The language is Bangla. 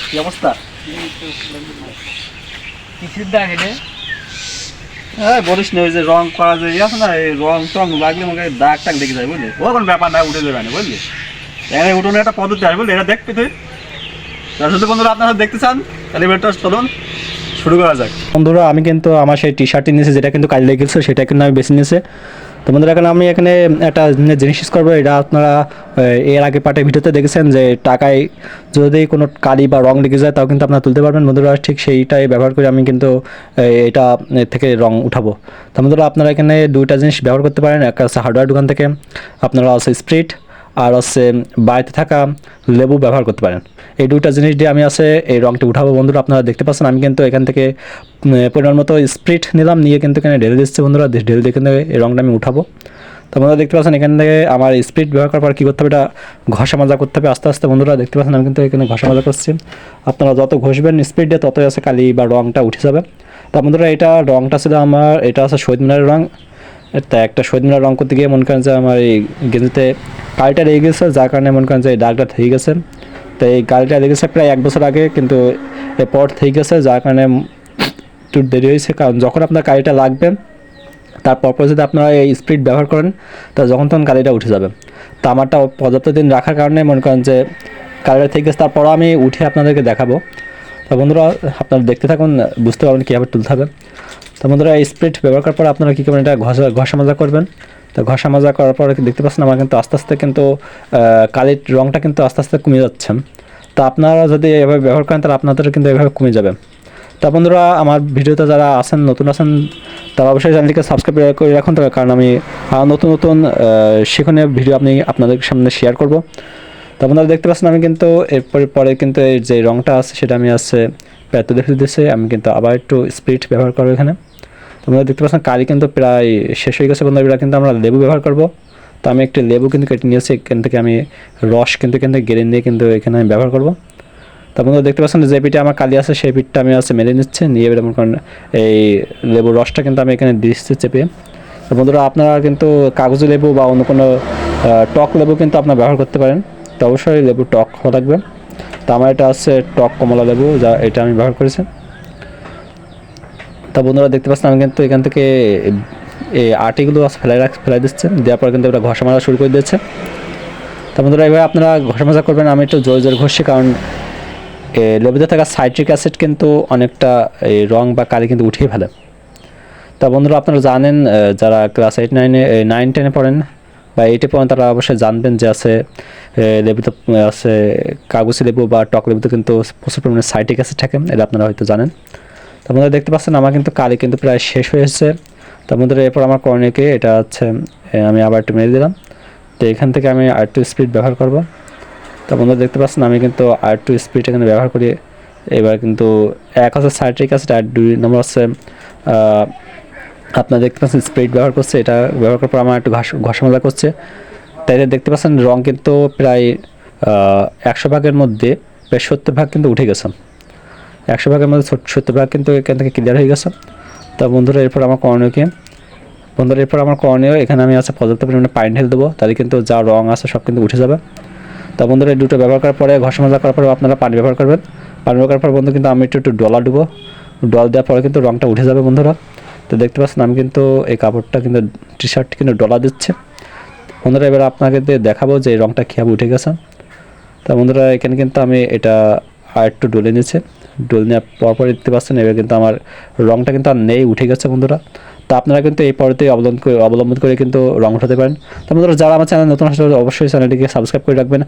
কি অবস্থা? কিসের দাগ এটা? হ্যাঁ বলিস না, ওই যে রং করা যে আছে না, এই রং টং লাগলে আমাকে দাগ টাগ লেগে যায় বুঝলি, ও কোনো ব্যাপার না, উঠে যাবে না বুঝলি। এখানে উঠোনে একটা পদ্ধতি আছে বুঝলি, এটা দেখবি তুই। তার সাথে বন্ধুরা আপনারা দেখতে চান তাহলে এবারটা চলুন শুরু করা যাক। বন্ধুরা আমি কিন্তু আমার সেই টি শার্টটি নিয়েছি, যেটা কিন্তু কালি লেগেছিল, সেটা কিন্তু আমি বেছে নিয়েছি। তো বন্ধুরা এখানে আমি এখানে একটা জিনিস ইউজ করবো, এটা আপনারা এর আগে পার্টের ভিডিওতে দেখেছেন যে টাকায় যদি কোনো কালি বা রং লেগে যায় তাও কিন্তু আপনারা তুলতে পারবেন। বন্ধুরা ঠিক সেইটাই ব্যবহার করে আমি কিন্তু এটা থেকে রং উঠাবো। তো বন্ধুরা আপনারা এখানে দুইটা জিনিস ব্যবহার করতে পারেন, একটা হচ্ছে হার্ডওয়্যার দোকান থেকে আপনারা হচ্ছে স্প্রিট আর হচ্ছে বাড়িতে থাকা লেবু ব্যবহার করতে পারেন। এই দুইটা জিনিস দিয়ে আমি আছে এই রঙটি উঠাবো। বন্ধুরা আপনারা দেখতে পাচ্ছেন আমি কিন্তু এখান থেকে পরিমাণ মতো স্প্রিট নিলাম, নিয়ে কিন্তু এখানে ঢেলে দিচ্ছে। বন্ধুরা ঢেলে দিয়ে কিন্তু এই রঙটা আমি উঠাবো। তো বন্ধুরা দেখতে পাচ্ছেন এখান থেকে আমার স্প্রিট ব্যবহার করার পর কী করতে হবে, এটা ঘষা মাজা করতে হবে আস্তে আস্তে। বন্ধুরা দেখতে পাচ্ছেন আমি কিন্তু এখানে ঘষা মাজা করছি। আপনারা যত ঘষবেন স্প্রিট দিয়ে ততই আছে কালি বা রঙটা উঠে যাবে। তা বন্ধুরা এটা রঙটা ছিল আমার, এটা আছে শহীদ মিনারের রঙ। তা একটা শহীদ মিনার রঙ করতে গিয়ে মনে করেন যে আমার এই গেঞ্জিতে কালিটা লেগে গেছে, যার কারণে মনে করেন যে এই দাগটা থেকে গেছে। তো এই কালিটা লেগেছে প্রায় 1 বছর আগে, কিন্তু এরপর থেকে গেছে, যার কারণে একটু দেরি হয়েছে। কারণ যখন আপনার কালিটা লাগবে তারপর যদি আপনারা এই স্প্রিট ব্যবহার করেন তা যখন তখন কালিটা উঠে যাবে। তো আমারটা পর্যাপ্ত দিন রাখার কারণে মনে করেন যে কালিটা থেকে গেছে, তারপরও আমি উঠে আপনাদেরকে দেখাবো। তো বন্ধুরা আপনারা দেখতে থাকুন, বুঝতে পারবেন কীভাবে তুলতে হবে। তো বন্ধুরা এই স্প্রিট ব্যবহার করার পর আপনারা কী করবেন, এটা ঘষা মাজা করবেন। তো ঘষা মাজা করার পর দেখতে পাচ্ছেন আমার কিন্তু আস্তে আস্তে কিন্তু কালির রঙটা কিন্তু আস্তে আস্তে কমে যাচ্ছে। তো আপনারা যদি এভাবে ব্যবহার করেন তাহলে আপনাদের কিন্তু এভাবে কমে যাবে। তা বন্ধুরা আমার ভিডিওতে যারা আছেন নতুন আছেন তারা অবশ্যই চ্যানেলটিকে সাবস্ক্রাইব করে রাখুন, কারণ আমি নতুন নতুন শিক্ষণীয় ভিডিও আপনাদের সামনে শেয়ার করব। তো আপনারা দেখতে পাচ্ছেন আমি কিন্তু পরে কিন্তু এই যে রঙটা আছে সেটা আমি আছে প্রায় তুলে ফেলে দিয়েছি। আমি কিন্তু আবার একটু স্প্রিট ব্যবহার করবো এখানে। তো আপনারা দেখতে পাচ্ছেন কালি কিন্তু প্রায় শেষ হয়ে গেছে। বন্ধুরা কিন্তু আমরা লেবু ব্যবহার করব। তো আমি একটি লেবু কিন্তু কেটে নিয়েছি, এখান থেকে আমি রস কিন্তু এখান থেকে গেড়ে নিয়ে কিন্তু এখানে আমি ব্যবহার করব। তো বন্ধুরা দেখতে পাচ্ছেন যে পিঠে আমার কালি আছে সেই পিঠটা আমি আছে মেলে নিচ্ছে, নিয়ে এবার মনে করেন এই লেবুর রসটা কিন্তু আমি এখানে দিচ্ছি চেপে। তো বন্ধুরা আপনারা কিন্তু কাগজি লেবু বা অন্য কোনো টক লেবু কিন্তু আপনারা ব্যবহার করতে পারেন। তো অবশ্যই লেবু টক হওয়া লাগবে। তো আমার এটা আছে টক কমলা লেবু, যা এটা আমি ব্যবহার করেছি। তা বন্ধুরা দেখতে পাচ্ছেন আমি কিন্তু এখান থেকে এই আটিগুলো ফেলাই দিচ্ছে, দেওয়ার পর কিন্তু এটা ঘষা মাজা শুরু করে দিচ্ছে। তা বন্ধুরা এবার আপনারা ঘষা মাজা করবেন। আমি একটু জোরে জোরে ঘষছি, কারণ লেবুতে থাকা সাইট্রিক অ্যাসিড কিন্তু অনেকটা এই রং বা কালি কিন্তু উঠিয়ে ফেলে। তা বন্ধুরা আপনারা জানেন যারা ক্লাস 8, 9, 10 পড়েন বা 8 পড়েন তারা অবশ্যই জানবেন যে আছে লেবুতে আছে কাগজি লেবু বা টক লেবুতে কিন্তু প্রচুর পরিমাণে সাইট্রিক অ্যাসিড থাকে, এটা আপনারা হয়তো জানেন। তো আপনারা দেখতে পাচ্ছেন আমার কিন্তু কালি কিন্তু প্রায় শেষ হয়ে এসেছে। তো বন্ধুরা এরপর আমার করণীয়কে এটা হচ্ছে আমি আবার একটু মেরে দিলাম। তো এখান থেকে আমি আরেকটু স্পিড ব্যবহার করব। তো বন্ধুরা দেখতে পাচ্ছেন আমি কিন্তু আরেকটু স্পিড এখানে ব্যবহার করি। এবার কিন্তু 1 হচ্ছে সাইট্রিক অ্যাসিড আর 2 নম্বর হচ্ছে আপনারা দেখতে পাচ্ছেন স্প্রিট ব্যবহার করছে। এটা ব্যবহার করার পর আমার একটু ঘষা মাজা করছে। তাই দেখতে পাচ্ছেন রং কিন্তু প্রায় 100 ভাগের মধ্যে প্রায় 70 ভাগ কিন্তু উঠে গেছে। 100 ভাগের মধ্যে 70 ভাগ কিন্তু এখান থেকে ক্লিয়ার হয়ে গেছে। তা বন্ধুরা এরপর আমার করণীয় এখানে আমি আছে পর্যাপ্ত পরিমাণে পানি ঢেলে দেবো, তাহলে কিন্তু যা রং আছে সব কিন্তু উঠে যাবে। তা বন্ধুরা এই দুটো ব্যবহার করার পরে ঘষা মাজা করার পরে আপনারা পানি ব্যবহার করবেন। পানি ব্যবহার করার পর বন্ধু কিন্তু আমি একটু ডলা দেবো, ডল দেওয়ার পরে কিন্তু রংটা উঠে যাবে বন্ধুরা। তো দেখতে পাচ্ছেন আমি কিন্তু এই কাপড়টা কিন্তু টি শার্টটি কিন্তু ডলা দিচ্ছে। বন্ধুরা এবার আপনাকে দেখাবো যে এই রংটা কীভাবে উঠে গেছে। তা বন্ধুরা এখানে কিন্তু আমি এটা আর একটু ডলে নিয়েছে, ডলে নেওয়ার পরপর দেখতে পাচ্ছেন এবার কিন্তু আমার রংটা কিন্তু আর নেই, উঠে গেছে বন্ধুরা। তা আপনারা কিন্তু এই পদ্ধতি অবলম্বন করে কিন্তু রং উঠাতে পারেন। তো বন্ধুরা যারা আমার চ্যানেল নতুন আসলে অবশ্যই চ্যানেলটিকে সাবস্ক্রাইব করে রাখবেন।